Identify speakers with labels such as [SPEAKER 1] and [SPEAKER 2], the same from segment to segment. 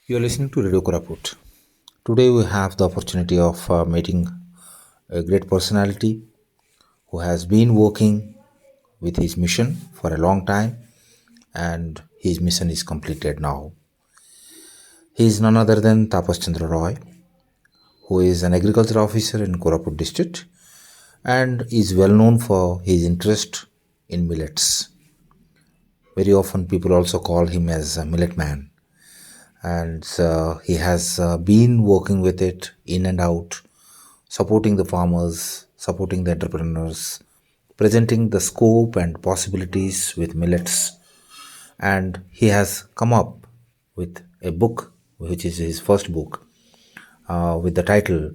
[SPEAKER 1] You are listening to Radio Koraput. Today we have the opportunity of meeting a great personality who has been working with his mission for a long time and his mission is completed now. He is none other than Tapas Chandra Roy, who is an agriculture officer in Koraput district and is well known for his interest in millets. Very often people also call him as a millet man, and he has been working with it in and out, supporting the farmers, supporting the entrepreneurs, presenting the scope and possibilities with millets. And he has come up with a book, which is his first book, with the title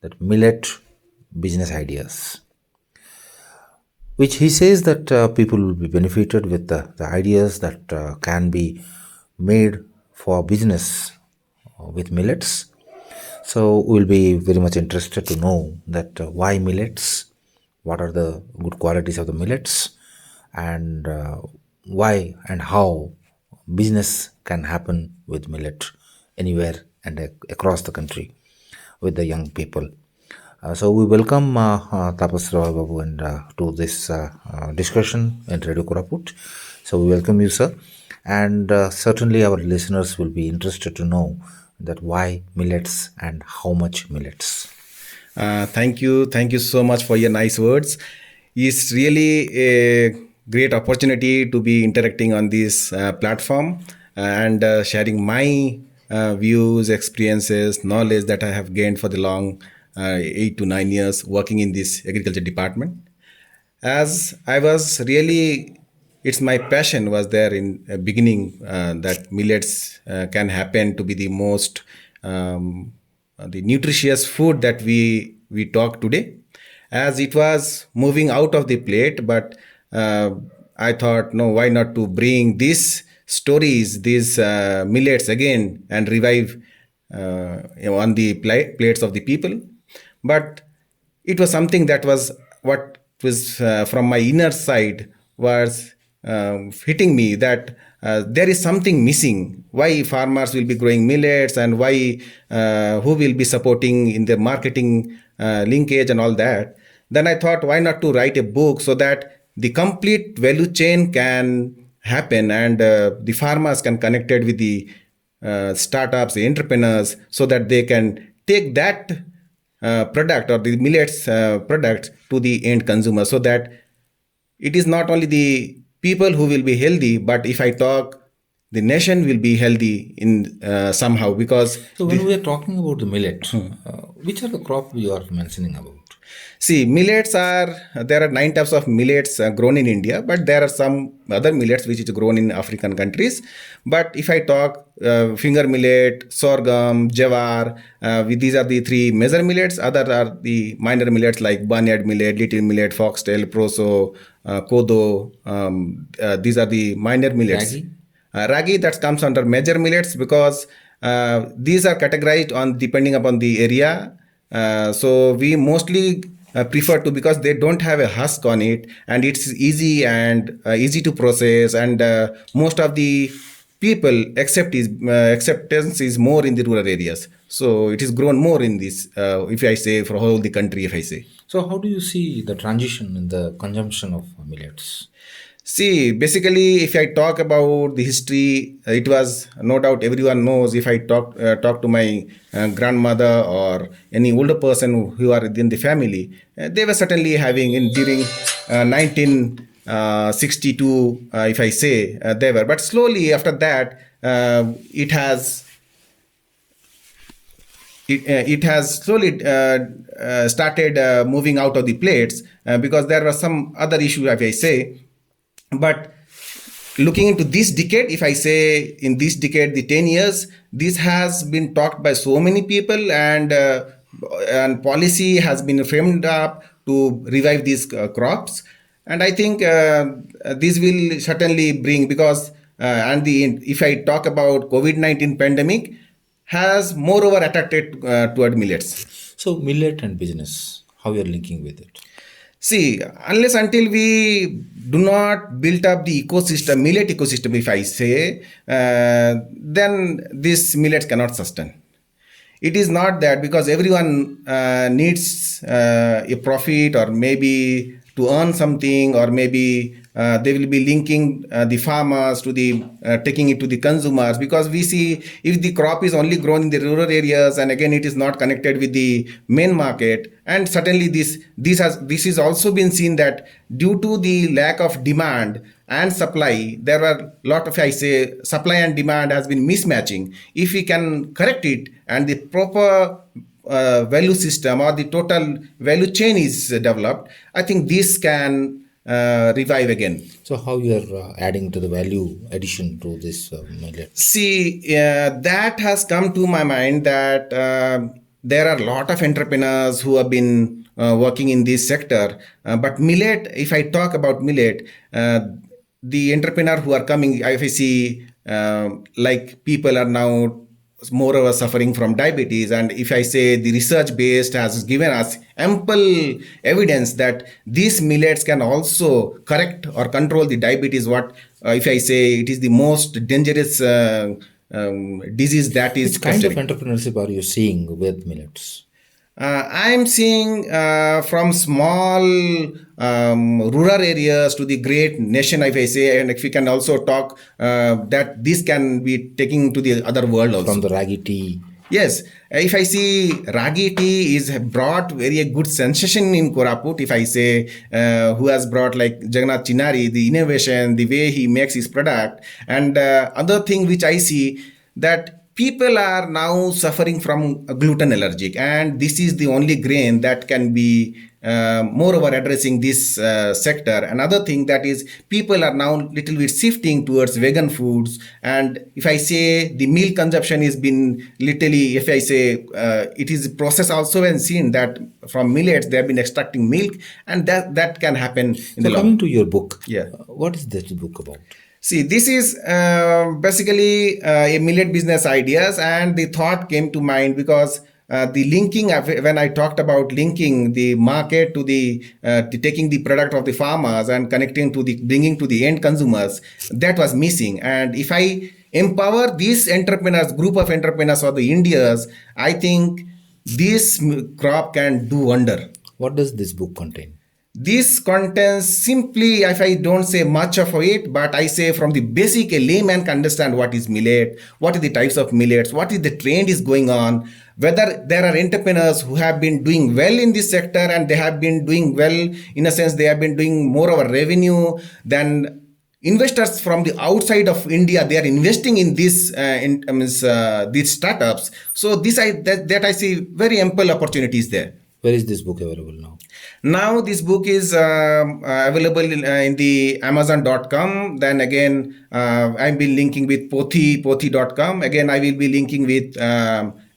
[SPEAKER 1] that Millet Business Ideas, which he says that people will be benefited with the ideas that can be made for business with millets. So we'll be very much interested to know that why millets, what are the good qualities of the millets, and why and how business can happen with millet anywhere and across the country with the young people. So we welcome Tapas Roy Babu and to this discussion in Radio Koraput. So we welcome you, sir, and certainly our listeners will be interested to know that why millets and how much millets.
[SPEAKER 2] Thank you so much for your nice words. It's really a great opportunity to be interacting on this platform and sharing my views, experiences, knowledge that I have gained for the long 8 to 9 years working in this agriculture department. As I was really, it's my passion was there in beginning that millets can happen to be the most the nutritious food that we talk today, as it was moving out of the plate. But I thought, no, why not to bring these stories, these millets again and revive on the plates of the people. But it was something that was what was from my inner side was hitting me that there is something missing. Why farmers will be growing millets, and why who will be supporting in the marketing linkage and all that. Then I thought, why not to write a book so that the complete value chain can happen, and the farmers can connected with the startups, the entrepreneurs, so that they can take that product or the millets product to the end consumer, so that it is not only the people who will be healthy, but if I talk, the nation will be healthy in somehow, because
[SPEAKER 1] So when we are talking about the millet, which are the crop you are mentioning about?
[SPEAKER 2] see, millets are there are 9 types of millets grown in India, but there are some other millets which is grown in African countries. But if I talk finger millet, sorghum, jawar, these are the three major millets. Other are the minor millets like barnyard millet, little millet, foxtail, proso, kodo. These are the minor millets.
[SPEAKER 1] Ragi?
[SPEAKER 2] Ragi that comes under major millets, because these are categorized on depending upon the area. So we mostly prefer to, because they don't have a husk on it, and it's easy and easy to process, and most of the people acceptance is more in the rural areas. So it is grown more in this. If I say for whole the country, if I say.
[SPEAKER 1] So how do you see the transition in the consumption of millets?
[SPEAKER 2] See, basically, if I talk about the history, it was no doubt everyone knows. If I talk to my grandmother or any older person who are within the family, they were certainly having in during 1962. If I say they were, but slowly after that, it has slowly started moving out of the plates, because there was some other issue, if I say. But looking into this decade, if I say in this decade, the 10 years, this has been talked by so many people, and policy has been framed up to revive these crops. And I think this will certainly bring, because and the if I talk about COVID-19 pandemic has moreover attracted toward millets.
[SPEAKER 1] So millet and business, how you are linking with it?
[SPEAKER 2] See, unless until we do not build up the ecosystem, millet ecosystem, if I say, then this millets cannot sustain. It is not that, because everyone needs a profit, or maybe to earn something, or maybe they will be linking the farmers to the taking it to the consumers, because we see if the crop is only grown in the rural areas, and again it is not connected with the main market. And certainly this is also been seen that due to the lack of demand and supply, there are a lot of, I say, supply and demand has been mismatching. If we can correct it, and the proper value system or the total value chain is developed, I think this can revive again.
[SPEAKER 1] So how you are adding to the value addition to this millet?
[SPEAKER 2] See, that has come to my mind that there are a lot of entrepreneurs who have been working in this sector. But millet, if I talk about millet, the entrepreneur who are coming, if I see like people are now moreover suffering from diabetes, and if I say the research based has given us ample evidence that these millets can also correct or control the diabetes, what if I say it is the most dangerous disease that is
[SPEAKER 1] Which kind of
[SPEAKER 2] festering.
[SPEAKER 1] entrepreneurship are you seeing with millets?
[SPEAKER 2] I am seeing from small rural areas to the great nation, if I say, and if we can also talk that this can be taken to the other world also.
[SPEAKER 1] From the ragi tea.
[SPEAKER 2] Yes, if I see Ragi tea is brought very a good sensation in Koraput. If I say who has brought like Jagannath Chinari, the innovation, the way he makes his product, and other thing which I see that people are now suffering from a gluten allergic, and this is the only grain that can be moreover addressing this sector. Another thing that is people are now little bit shifting towards vegan foods, and if I say the milk consumption has been literally, if I say it is process also and seen that from millets they have been extracting milk, and that can happen in the
[SPEAKER 1] So
[SPEAKER 2] long.
[SPEAKER 1] coming to your book,
[SPEAKER 2] Yeah.
[SPEAKER 1] What is this book about?
[SPEAKER 2] See, this is basically a millet business ideas, and the thought came to mind because the linking when I talked about linking the market to the taking the product of the farmers and connecting to the bringing to the end consumers, that was missing. And if I empower these entrepreneurs, group of entrepreneurs or the Indians, I think this crop can do wonder.
[SPEAKER 1] What does this book contain?
[SPEAKER 2] This contains simply, if I don't say much of it, but I say from the basic, a layman can understand what is millet, what are the types of millets, what is the trend is going on, whether there are entrepreneurs who have been doing well in this sector, and they have been doing well in a sense, they have been doing more of a revenue than investors from the outside of India. They are investing in this these startups. So that I see very ample opportunities there.
[SPEAKER 1] Where is this book available now?
[SPEAKER 2] Now this book is available in the Amazon.com. Then again, I'll be linking with Pothi.com. Again, I will be linking with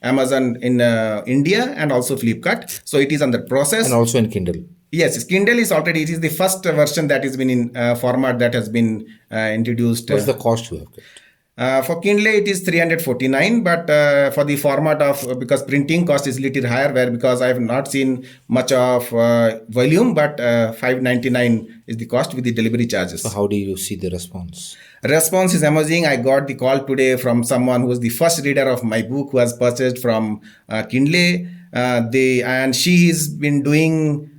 [SPEAKER 2] Amazon in India and also Flipkart. So it is under process.
[SPEAKER 1] And also in Kindle.
[SPEAKER 2] Yes, Kindle is already, it is the first version that has been in format that has been introduced.
[SPEAKER 1] What's the cost you have kept?
[SPEAKER 2] For Kindle, it is 349, but for the format of, because printing cost is little higher, where because I have not seen much of volume, but 599 is the cost with the delivery charges.
[SPEAKER 1] So how do you see the response?
[SPEAKER 2] Response is amazing. I got the call today from someone who was the first reader of my book, who has purchased from Kindle. And she has been doing.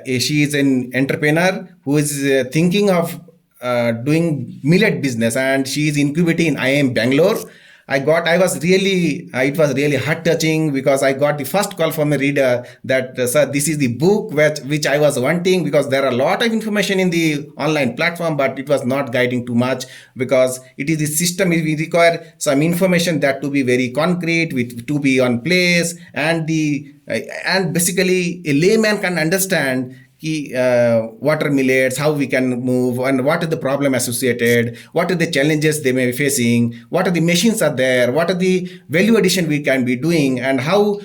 [SPEAKER 2] She is an entrepreneur who is thinking of doing millet business, and she is incubating in IIM Bangalore. I was really, it was really heart touching, because I got the first call from a reader that, sir, this is the book which I was wanting, because there are a lot of information in the online platform, but it was not guiding too much, because it is the system, we require some information that to be very concrete, to be on place, and basically a layman can understand water millets, how we can move, and what is the problem associated, what are the challenges they may be facing, what are the machines are there, what are the value addition we can be doing, and how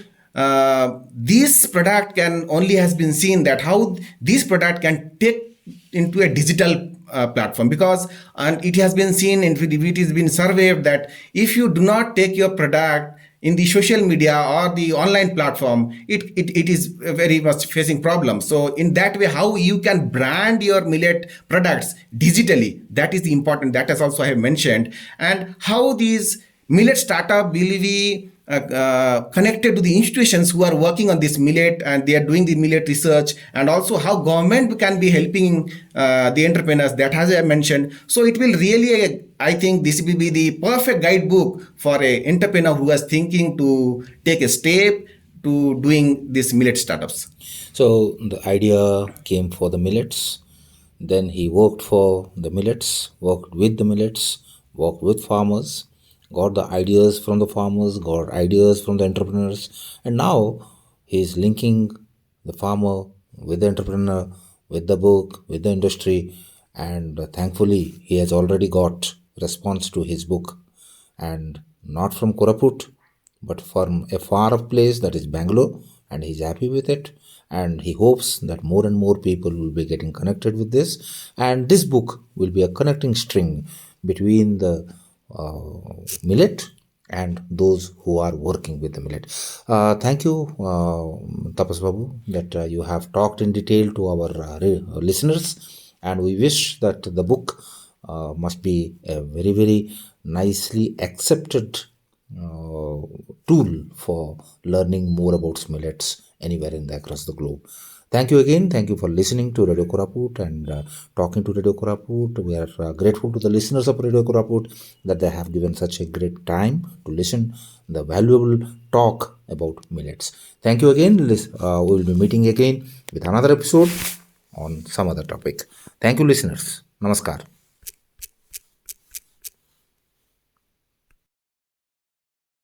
[SPEAKER 2] this product can only has been seen that how this product can take into a digital platform, because and it has been seen, and it has been surveyed that if you do not take your product in the social media or the online platform, it is very much facing problems. So in that way, how you can brand your millet products digitally, that is the important, that is also I have mentioned. And how these millet startup will be connected to the institutions who are working on this millet, and they are doing the millet research, and also how government can be helping the entrepreneurs, that has I mentioned. So it will really, I think this will be the perfect guidebook for a entrepreneur who is thinking to take a step to doing these millet startups.
[SPEAKER 1] So the idea came for the millets. Then he worked for the millets, worked with the millets, worked with farmers, got the ideas from the farmers, got ideas from the entrepreneurs, and now he's linking the farmer with the entrepreneur, with the book, with the industry, and thankfully he has already got response to his book, and not from Koraput, but from a far off place, that is Bangalore, and he's happy with it. And he hopes that more and more people will be getting connected with this, and this book will be a connecting string between the millet and those who are working with the millet. Thank you, Tapas Babu, that you have talked in detail to our listeners, and we wish that the book must be a very, very nicely accepted tool for learning more about millets anywhere across the globe. Thank you again. Thank you for listening to Radio Koraput and talking to Radio Koraput. We are grateful to the listeners of Radio Koraput that they have given such a great time to listen the valuable talk about millets. Thank you again. We will be meeting again with another episode on some other topic. Thank you, listeners. Namaskar.